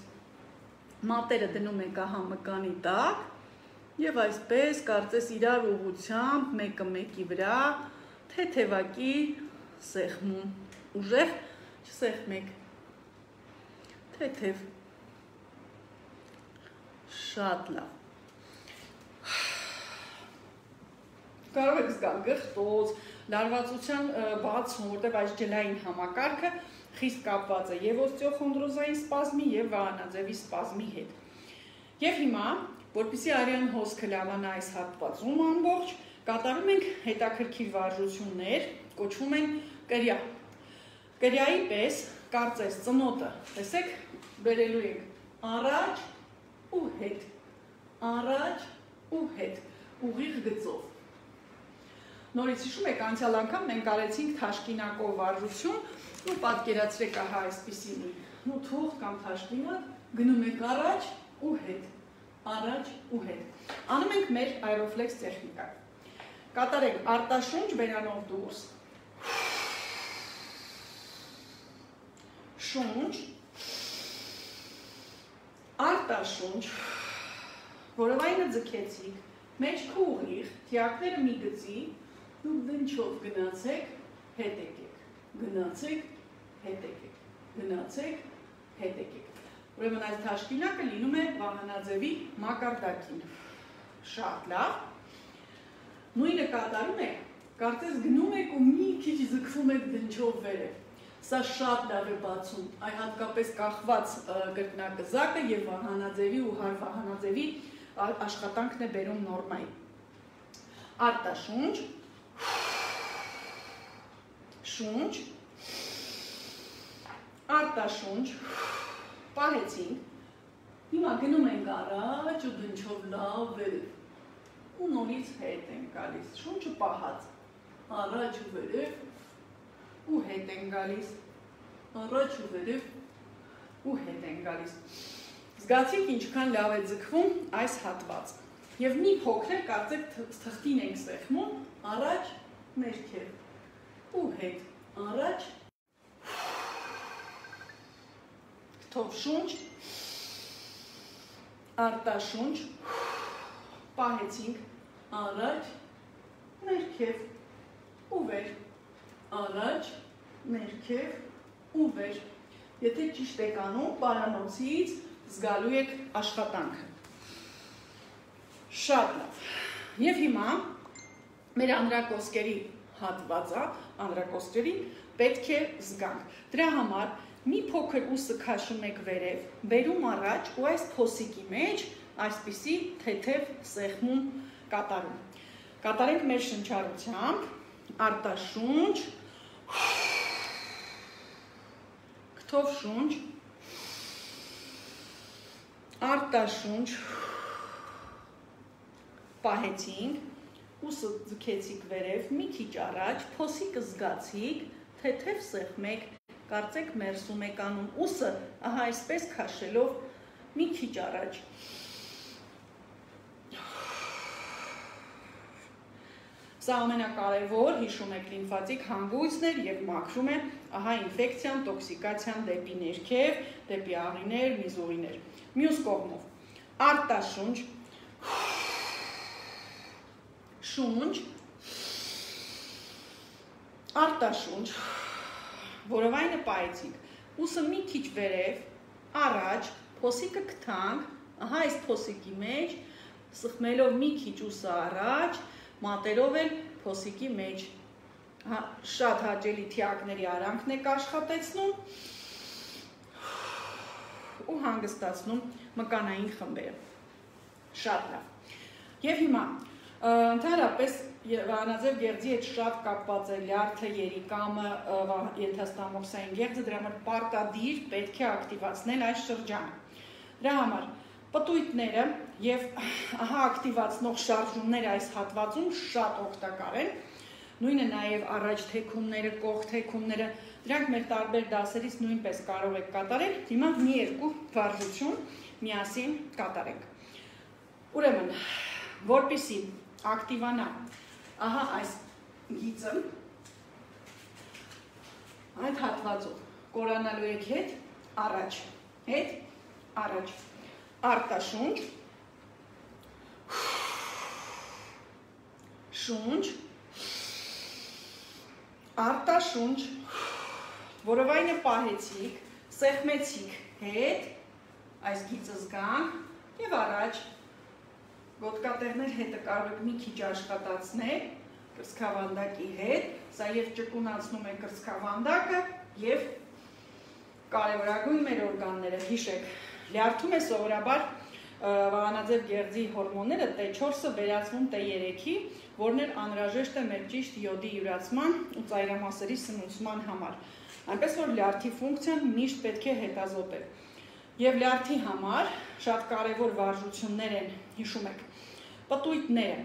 S1: մատերը դնում ենք ահա մկանի տակ եւ այսպես կարծես իրար ուղղությամբ մեկը մեկի վրա թեթևակի սեղմում։ Ուժեղ չսեղմեք։ Թեթև։ Շատ լավ։ Կարող եք զգալ գղտոց, լարվածության բացում, որտեղ այս ջլային համակարգը խիստ կապված է եւ օստեոխոնդրոզային սպազմի եւ վահանաձևի սպազմի հետ։ Եվ հիմա, որպեսզի արյան հոսքը լավանա այս հատվածում ամբողջ, կատարում ենք հետաքրքիր վարժություններ, կոչվում են կրյա։ Կրյայի պես կարծես ծնոտը, տեսեք, բերելու ենք առաջ ու հետ, առաջ ու հետ, ուղիղ գծով։ Նորից հիշում եք, անցյալ անգամ մենք արեցինք թաշկինակով վարժություն, ու պատկերացրեք ահա այսպիսի մի թուղթ կամ թաշկինակ, գնում ենք առաջ ու հետ, առաջ ու հետ։ Անում ենք մեր այրոֆլեքս տեխնիկա։ Կատարենք արտաշունչ բերանով դուրս, շունչ, արտաշունչ, որովայնը ձգեցիք, մեջքը ուղիղ, թիակները մի գծի, դուք դնչով գնացեք, հետ եկեք, գնացեք, հետ եկեք, գնացեք, հետ եկեք։ Ուրեմն այս թաշկինակը լինում է վահանաձևի մակարդակին։ Շատ լավ։ Նույնը կատարում եք, կարծես գնում եք ու մի քիչ ձգվում եք դնչով վերև։ Սա շատ լավ է բացում, այ հատկապես կախված կրկնակզակը եւ վահանաձևի ու հարվահանաձևի աշխատանքն է բերում նորմայի։ Արտաշունչ, շունչ, արտաշունչ, պահեցինք, հիմա գնում ենք առաջ ու դնչով լավ վերև ու նորից հետ ենք գալիս, շունչը պահած, առաջ ու վերև ու հետ են գալիս, առաջ ու վերև ու հետ են գալիս։ Զգացիք ինչքան լավ է ձգվում այս հատվածը։ Եվ մի փոքր կարծեք թղթին ենք սեղմում, առաջ, ներքև ու հետ, առաջ, թով շունչ, արտաշունչ, պահեցինք, առաջ, ներքև ու վեր, առաջ, ներքև ու վեր։ Եթե ճիշտ եք անում, պարանոցից զգալու եք աշխատանքը։ Շատ լավ։ Եվ հիմա մեր անդրակոսկերի հատվածը, անդրակոսկերին պետք է զգանք։ Դրա համար մի փոքր ուսը քաշում եք վերև, բերում առաջ ու այս փոսիկի մեջ այսպիսի թեթև սեղմում կատարում։ Կատարենք մեր շնչառությամբ, արտաշունչ, քթով շունչ, արտաշունչ, պահեցինք, ուսը ձգեցիք վերև, մի քիչ առաջ, փոսիկը զգացիք, թեթև սեղմեք, կարծեք մերսում եք անում, ուսը ահա այսպես քաշելով մի քիչ առաջ։ Սա ամենակարևոր, հիշում եք, լիմֆատիկ հանգույցներ եւ մաքրում է ահա ինֆեկցիան, տոքսիկացիան դեպի ներքև, դեպի աղիներ, միզուղիներ։ Մյուս կողմով արտաշունչ, շունչ, արտաշունչ, որովայնը պահեցինք, ուսը մի քիչ վերև, առաջ, փոսիկը գտանք, ահա այս փոսիկի մեջ, սխմելով մի քիչ ուսը առաջ, մատերով էլ փոսիկի մեջ, շատ հաճելի թիակների արանքն եք աշխատեցնում ու հանգստացնում մկանային խմբերը։ Շատ լավ։ Եվ հիմա, ընդհանրապես վահանաձև գեղձի հետ շատ կապված է լյարդը, երիկամը, ենթաստամոքսային գեղձը, դրա համար պարտադիր պետք է ակտիվացնել այս շրջանը։ Դրա համար պտույտները եւ ահա ակտիվացնող շարժումները այս հատվածում շատ օգտակար են։ Նույնը նաեւ առաջ թեքումները, կողք թեքումները, դրանք մեր տարբեր դասերից նույնպես կարող եք կատարել։ Հիմա մի երկու վարժություն, միասին կատարենք։ Ուրեմն, որպեսզի ակտիվանա, ահա այս գիծը, այդ հատվածով կորանալու եք հետ, առաջ, արտաշունչ, շունչ, արտաշունչ, որովայնը պահեցիք, սեղմեցիք հետ, այս գիծը զգանք և առաջ, ոտկատեղներ հետը կարող եք մի քիչ աշխատացնել, կրծքավանդակի հետ, սա և ճկունացնում է կրծքավանդակը և կարևորագույն մեր օրգանները, հիշեք, լյարդում է սովորաբար վահանաձև գեղձի հորմոնները T4-ը վերածվում T3-ի, որն էլ անհրաժեշտ է մեր ճիշտ յոդի յուրացման ու ծայրամասերի սնուցման համար, այնպես որ լյարդի ֆունկցիան միշտ պետք է հետազոտել։ Եվ լյարդի համար շատ կարևոր վարժություններ են, հիշում եք, պտույտները,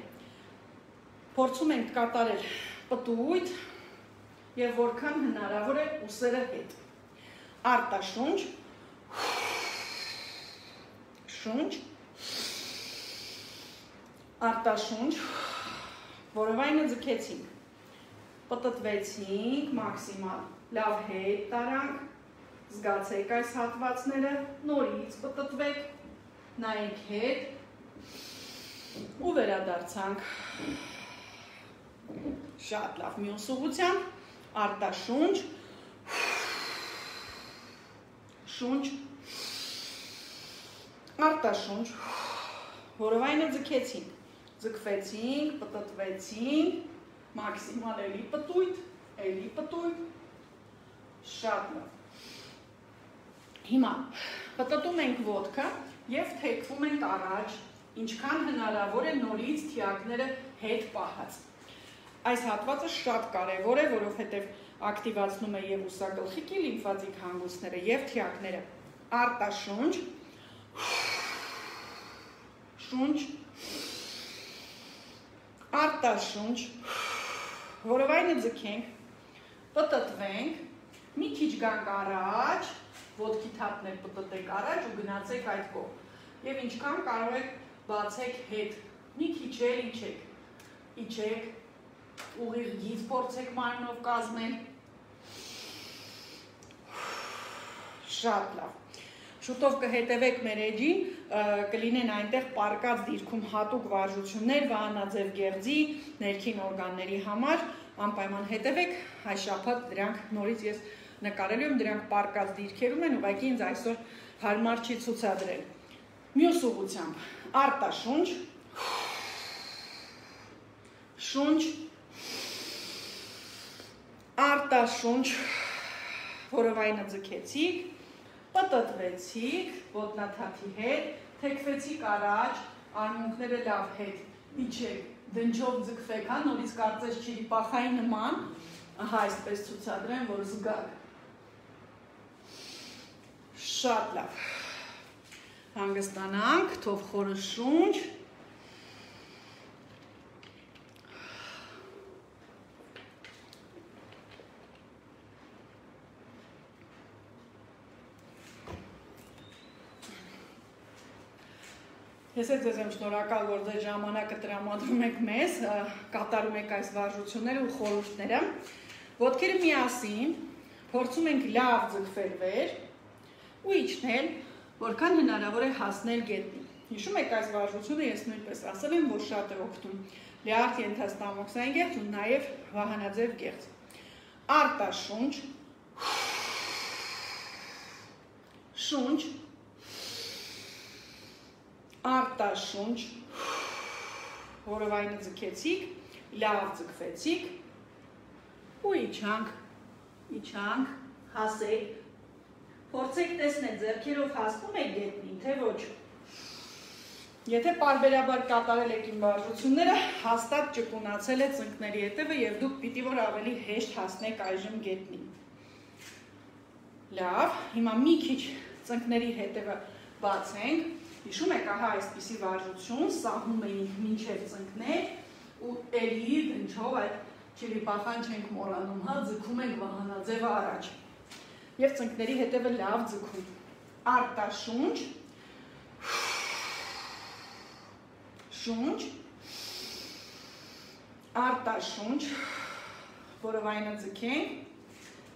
S1: փորձում ենք կատարել պտույտ և որքան հնարավոր է ուսերը հետ, արտաշունչ, շունչ, արտաշունչ, որովայնը ձգեցինք, պտտվեցինք մաքսիմալ, լավ հետ տարանք, զգացեք այս հատվածները, նորից պտտվեք, նայեք հետ ու վերադարձանք, շատ լավ, մյուս ուղղությամբ, արտաշունչ, շունչ, արտաշունչ, որովայնը ձգեցինք, ձգվեցինք, պտտվեցինք, մաքսիմալ էլի պտույտ, շատ լավ։ Հիմա պտտում ենք ոտքը և թեքվում ենք առաջ, ինչքան հնարավոր է նորից թիակները հետ պահած։ Այս հատվածը շատ կարևոր է, որովհետև ակտիվացնում է և ուսագլխիկի լիմֆատիկ հանգույցները և թիակները։ Արտաշունչ, շունչ, արտաշունչ, որովայնը ձգենք, պտտվենք, մի քիչ գանք առաջ, ոտքի թափներ պտտեք առաջ ու գնացեք այդ կողմ։ Եվ ինչքան կարող եք բացեք հետ, մի քիչ էլ իջեք, ուղիղ գիծ փորձեք մարմնով կազմել, շատ լավ։ Շուտով կհետևեք մեր էջին, կլինեն այնտեղ պարկած դիրքում հատուկ վարժություններ վահանաձև գեղձի, ներքին օրգանների համար, անպայման հետևեք, այս շաբաթ դրանք նորից ես նկարելու եմ, դրանք պարկած դիրքերում են, ուղղակի ինձ այսօր հարմար չի ցուցադրել։ Մյուս ուղղությամբ, արտաշունչ, շունչ, արտաշունչ, որովայնը ձգեցիք, պտտվեցիք, ոտնաթաթի հետ, թեքվեցիք առաջ, արմունկները լավ հետ, իջեք, դնչով ձգվեք, նորից կարծես չիրիպախայի նման, ահա այսպես ցուցադրեմ, որ զգաք։ Շատ լավ։ Հանգստանանք, թող խորը շունչ։ Ես էլ ձեզ եմ շնորհակալ, որ ձեր ժամանակը տրամադրում եք մեզ, կատարում եք այս վարժությունները ու խորհուրդները։ Ոտքերը միասին, փորձում ենք լավ ձգվել վեր ու իջնել, որքան հնարավոր է հասնել գետնին։ Հիշում եք այս վարժությունը, ես նույնպես ասել եմ, որ շատ է օգնում լյարդ, ենթաստամոքսային գեղձ ու նաև վահանաձև գեղձ։ Արտաշունչ, շունչ, արտաշունչ, որովայնը ձգեցիք, լավ ձգվեցիք ու իջանք, հասեք, փորձեք տեսնել ձեռքերով հասնում եք գետնին, թե ոչ։ Եթե պարբերաբար կատարել եք իմ վարժությունները, հաստատ ճկունացել է ծնկների ետևը և դուք պիտի որ ավելի հեշտ հասնեք այժմ գետնին։ Լավ, հիմա մի քիչ ծնկների հետևը բացենք, հիշում եք, ահա այսպիսի վարժություն, սահում էինք մինչև ծնկներ ու էլի դնչով այդ չիրիպախան չենք մոռանում, ձգում ենք վահանաձևը առաջ և ծնկների հետևը լավ ձգում։ Արտաշունչ, շունչ, արտաշունչ, որովայնը ձգենք,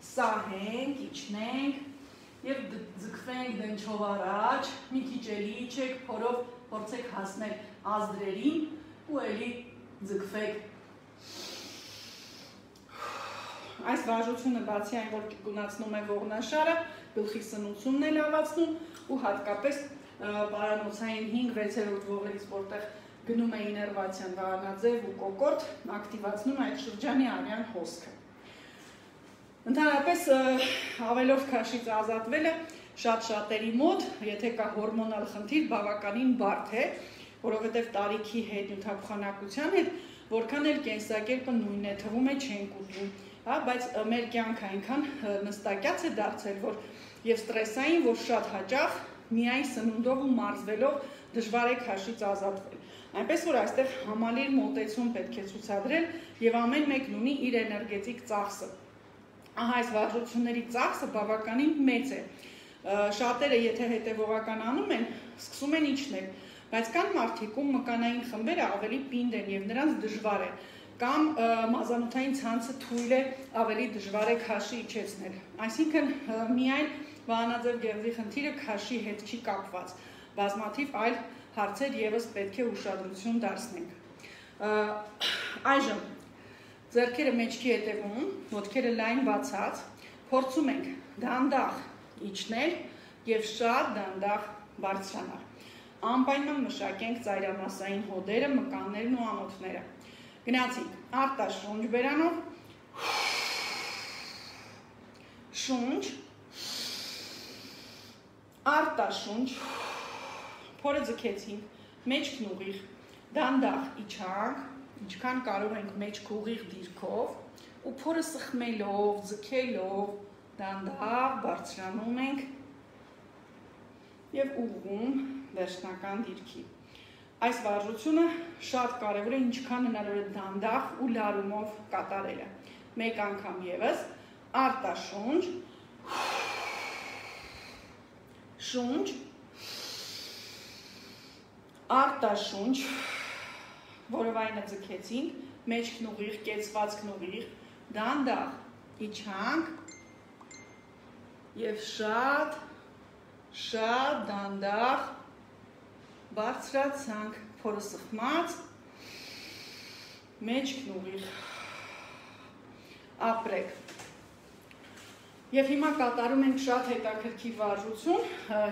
S1: սահենք, իջնենք և ձգվենք դնչով առաջ, մի քիչ էլի իջեք, փորով փորձեք հասնել ազդրերին ու էլի ձգվեք։ Այս վարժությունը բացի այն, որ գունացնում է ողնաշարը, գլխի սնուցումն է լավացնում ու հատկապես պարանոցային 5-6-րդ ողերից, որտեղ գնում է իներվացիան վահանաձև ու կոկորդ, ակտիվացնում այդ շրջանի արյան հոսքը։ Ընդհանրապես ավելորդ քաշից ազատվելը շատ-շատերի մոտ, եթե կա հորմոնալ խնդիր, բավականին բարդ է, որովհետև տարիքի հետ, նյութափոխանակության հետ, որքան էլ կենսակերպը նույնն է, թվում է չենք ուտում, բայց մեր կյանքը այնքան նստակյաց է դարձել, որ և ստրեսային, որ շատ հաճախ միայն սնունդով ու մարզվելով դժվար է քաշից ազատվել։ Այնպես որ այստեղ համալիր մոտեցում պետք է ցուցադրել և ամեն մեկն ունի իր էներգետիկ ծախսը։ Ահա այս վարժությունների ծախսը բավականին մեծ է։ Շատերը եթե հետևողական անում են, սկսում են իջնել, բայց կան մարդիկ, ում մկանային խմբերը ավելի պինդ են և նրանց դժվար է, կամ մազանութային ցանցը թույլ է ավելի դժվար է քաշի իջեցնել։ Այսինքն միայն վահանաձև գեղձի խնդիրը քաշի հետ չի կապված, բազմաթիվ այլ հարցեր ևս պետք է ուշադրություն դարձնենք։ Այժմ ձեռքերը մեջքի հետևում, ոտքերը լայն բացած, փորձում ենք դանդաղ իջնել և շատ դանդաղ բարձրանալ։ Անպայման մշակենք ծայրամասային հոդերը, մկաններն ու անոթները։ Գնացինք արտաշունչ բերանով, շունչ, արտաշունչ, փորը ձգեցինք, մեջքն ուղիղ, դանդաղ իջանք, ինչքան կարող ենք մեջք ուղիղ դիրքով ու փորը սխմելով, ձգելով, դանդաղ բարձրանում ենք և ուղղում վերջնական դիրքի։ Այս վարժությունը շատ կարևոր է, ինչքան հնարավոր է դանդաղ ու լարումով կատարելը։ Մեկ անգամ ևս, արտաշունչ, շունչ, արտաշունչ, որովայնը ձգեցինք, մեջքն ուղիղ, կեցվածքն ուղիղ, դանդաղ իջանք և շատ դանդաղ բարձրացանք, փորը սխմած, մեջքն ուղիղ, ապրեք։ Եվ հիմա կատարում ենք շատ հետաքրքիր վարժություն,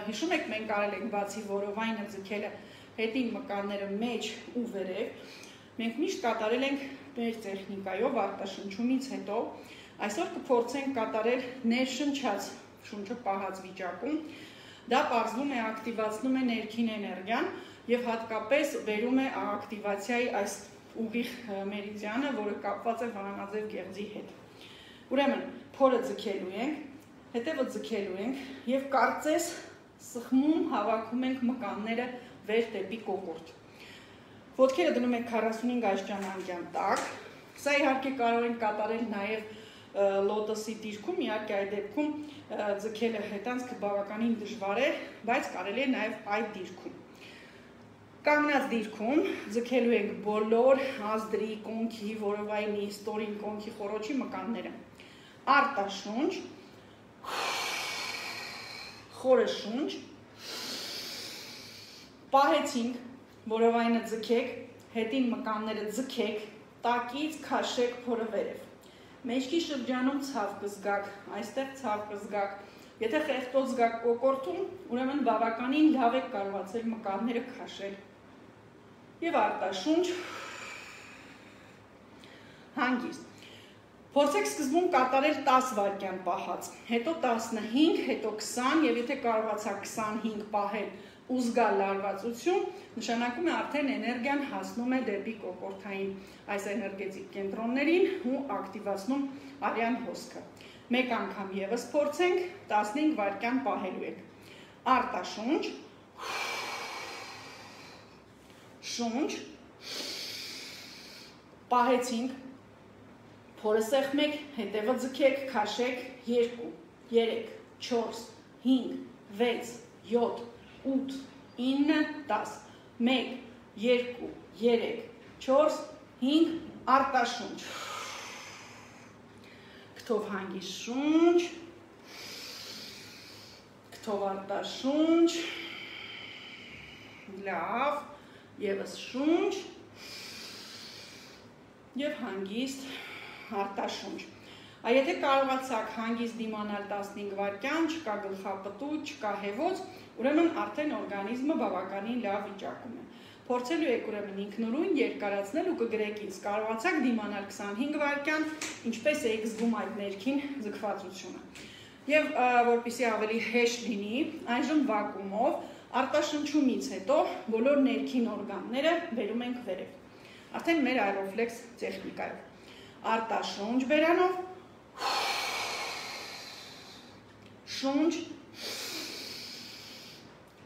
S1: հիշում եք մենք արել ենք բացի որովայնը ձգելը հետին մկանները մեջ ու վերև, մենք միշտ կատարել ենք մեր տեխնիկայով արտաշնչումից հետո, այսօր կփորձենք կատարել ներշնչած շունչը պահած վիճակում, դա պարզվում է ակտիվացնում է ներքին էներգիան և հատկապես բերում է ակտիվացիայի այս ուղիղ մերիդիանը, որը կապված է վահանաձև գեղձի հետ։ Ուրեմն, փորը ձգելու ենք, հետևը ձգելու ենք և կարծես սխմում հավաքում ենք մկանները վեր դեպի կոկորդ։ Ոտքերը դնում ենք 45 աստիճան անկյան տակ, սա իհարկե կարող ենք կատարել նաև լոտոսի դիրքում, իհարկե այդ դեպքում ձգելը հետանցքը բավականին դժվար է, բայց կարելի է նաև այդ դիրքում։ Կանգնած դիրքում ձգելու ենք բոլոր ազդրի, կոնքի, որովայնի, ստորին կոնքի, խոռոչի մկանները։ Արտաշունչ, խորը շունչ, պահեցինք, որովայնը ձգեք, հետին մկանները ձգեք, տակից քաշեք փորը վերև։ Մեջքի շրջանում ցավ կզգաք, այստեղ ցավ կզգաք, եթե խեղտոց զգաք կոկորտում, ուրեմն բավականին լավ եք կարողացել մկանները քաշել։ Եվ արտաշունչ, հանգիստ։ Փորձեք սկզբում կատարել 10 վայրկյան պահած, հետո 15, հետո 20 և եթե կարողացաք 25 պահել ու զգալ լարվածություն, նշանակում է արդեն էներգիան հասնում է դեպի կոկորդային այս էներգետիկ կենտրոններին ու ակտիվացնում արյան հոսքը։ Մեկ անգամ ևս փորձենք, 15 վայրկյան պահելու ենք։ Արտաշունչ, շունչ, պահեցինք, փորը սեղմեք, հետևը ձգեք, քաշեք 2, 3, 4, 5, 6, 7, 8, 9, 10, 1, 2, 3, 4, 5, արտաշունչ։ Քթով հանգիստ շունչ, քթով արտաշունչ, լավ, ևս շունչ և հանգիստ արտաշունչ։ Եթե կարողացաք հանգիստ դիմանալ 15 վայրկյան, չկա գլխապտույտ, չկա հևոց, ուրեմն արդեն օրգանիզմը բավականին լավ վիճակում է։ Փորձելու եք ուրեմն ինքնուրույն երկարացնել ու կգրեք ինձ, կարողացաք դիմանալ 25 վայրկյան, ինչպես էիք զգում այդ ներքին ձգվածությունը։ Եվ որպեսզի ավելի հեշտ լինի, այժմ վակուումով արտաշնչումից հետո բոլոր ներքին օրգանները բերում ենք վերև։ Արդեն մեր այրոֆլեքս տեխնիկայով։ Արտաշունչ բերանով, շունչ,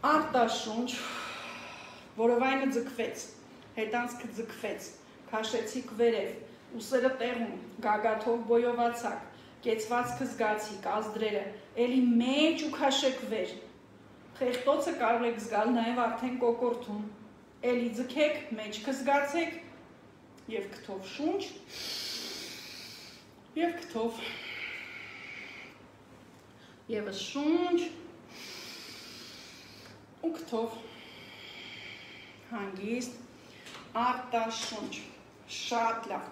S1: արտաշունչ, որովայնը ձգվեց, հետանցքը ձգվեց, քաշեցիք վերև, ուսերը տեղում, գագաթով բոյովացաք, կեցվածքը զգացիք, ազդրերը, էլի մեջ ու քաշեք վեր, խեղտոցը կարող եք զգալ նաև արդեն կոկորթում, էլի ձգեք, մեջքը զգացեք և քթով շունչ և քթով ևս շունչ ու քթով հանգիստ արտաշունչ, շատ լավ։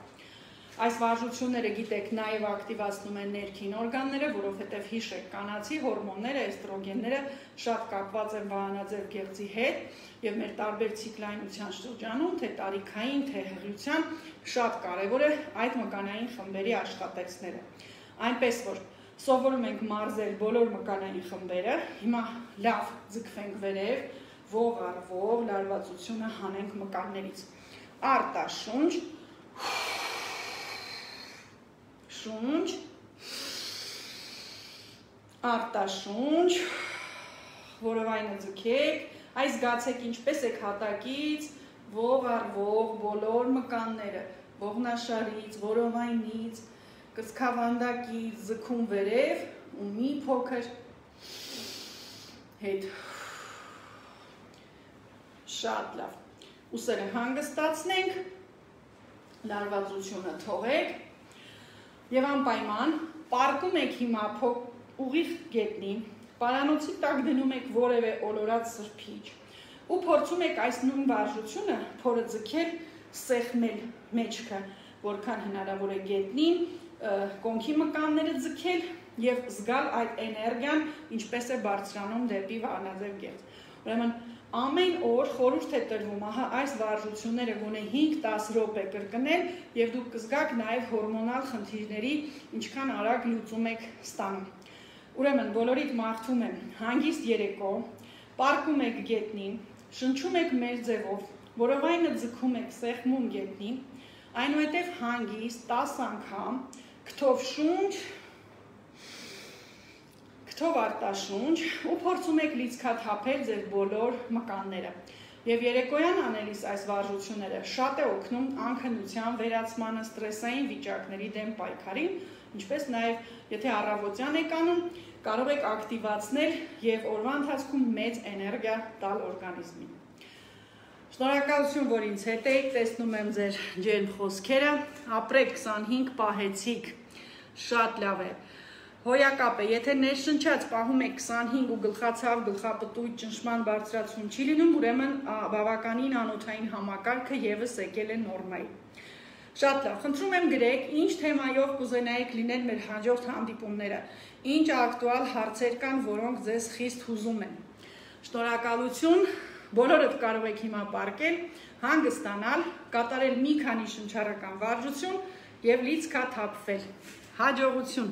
S1: Այս վարժությունները գիտեք նաև ակտիվացնում են ներքին օրգանները, որովհետև հիշեք կանացի հորմոնները, էստրոգենները շատ կապված են վահանաձև գեղձի հետ և մեր տարբեր ցիկլայնության շրջանում, թե տարիքային, թե հղիության շատ կարևոր է այդ մկանային խմբերի աշխատեցները։ Այնպես որ սովորում ենք մարզել բոլոր մկանային խմբերը, հիմա լավ ձգվենք վերև, ող առ ող լարվածությունը հանենք մկաններից։ Արտաշունչ, շունչ, արտաշունչ, որովայնը ձգեք, այս զգացեք ինչպես եք հատակից, ող առ ող բոլոր մկանները, ողնաշարից, որովայնից, կրծքավանդակից ձգում վերև ու մի փոքր հետ։ Շատ լավ։ Ուսերը հանգստացնենք, լարվածությունը թողեք և անպայման պարկում եք հիմա ուղիղ գետնին, պարանոցի տակ դնում եք որևէ ոլորած սրբիչ ու փորձում եք այս նույն վարժությունը փորը ձգել, սեղմել մեջքը, որքան հնարավոր է գետնին, կոնքի մկանները ձգել և զգալ այդ էներգիան ինչպես է բարձրանում դեպի վահանաձև գեղձ։ Ուրեմն ամեն օր խորհուրդ է տրվում այս վարժությունները գոնե 5-10 րոպե կրկնել և դուք կզգաք նաև հորմոնալ խնդիրների ինչքան արագ լուծում եք ստանում։ Ուրեմն բոլորիդ մաղթում եմ հանգիստ երեկո, պարկում եք գետնին, շնչում եք մեր ձևով, որովայնը ձգում եք սեղմում գետնին, այնուհետև հանգիստ 10 անգամ, քթով շունչ, քթով արտաշունչ ու փորձում եք լիցքաթափել ձեր բոլոր մկանները։ Եվ երեկոյան անելիս այս վարժությունները շատ է օգնում անքնության վերացմանը, ստրեսային վիճակների դեմ պայքարին, ինչպես նաև եթե առավոտյան եք անում, կարող եք ակտիվացնել և օրվա ընթացքում մեծ էներգիա տալ օրգանիզմին։ Շնորհակալություն, որ ինձ հետ եք, տեսնում եմ ձեր ջերմ խոսքերը, ապրեք 25 պահեցիք, շատ լավ է։ Հոյակապ է, եթե ներշնչած պահում եք 25 ու գլխացավ, գլխապտույտ, ճնշման բարձրացում չի լինում, ուրեմն բավականին անոթային համակարգը ևս եկել է նորմայի։ Շատ լավ, խնդրում եմ գրեք, ինչ թեմայով կուզենայիք լինել մեր հաջորդ հանդիպումները, ինչ ակտուալ հարցեր կան, որոնք ձեզ խիստ հուզում են։ Շնորհակալություն, բոլորդ կարող եք հիմա պարկել, հանգստանալ, կատարել մի քանի շնչառական վարժություն և լիցքաթափվել։ Հաջողություն։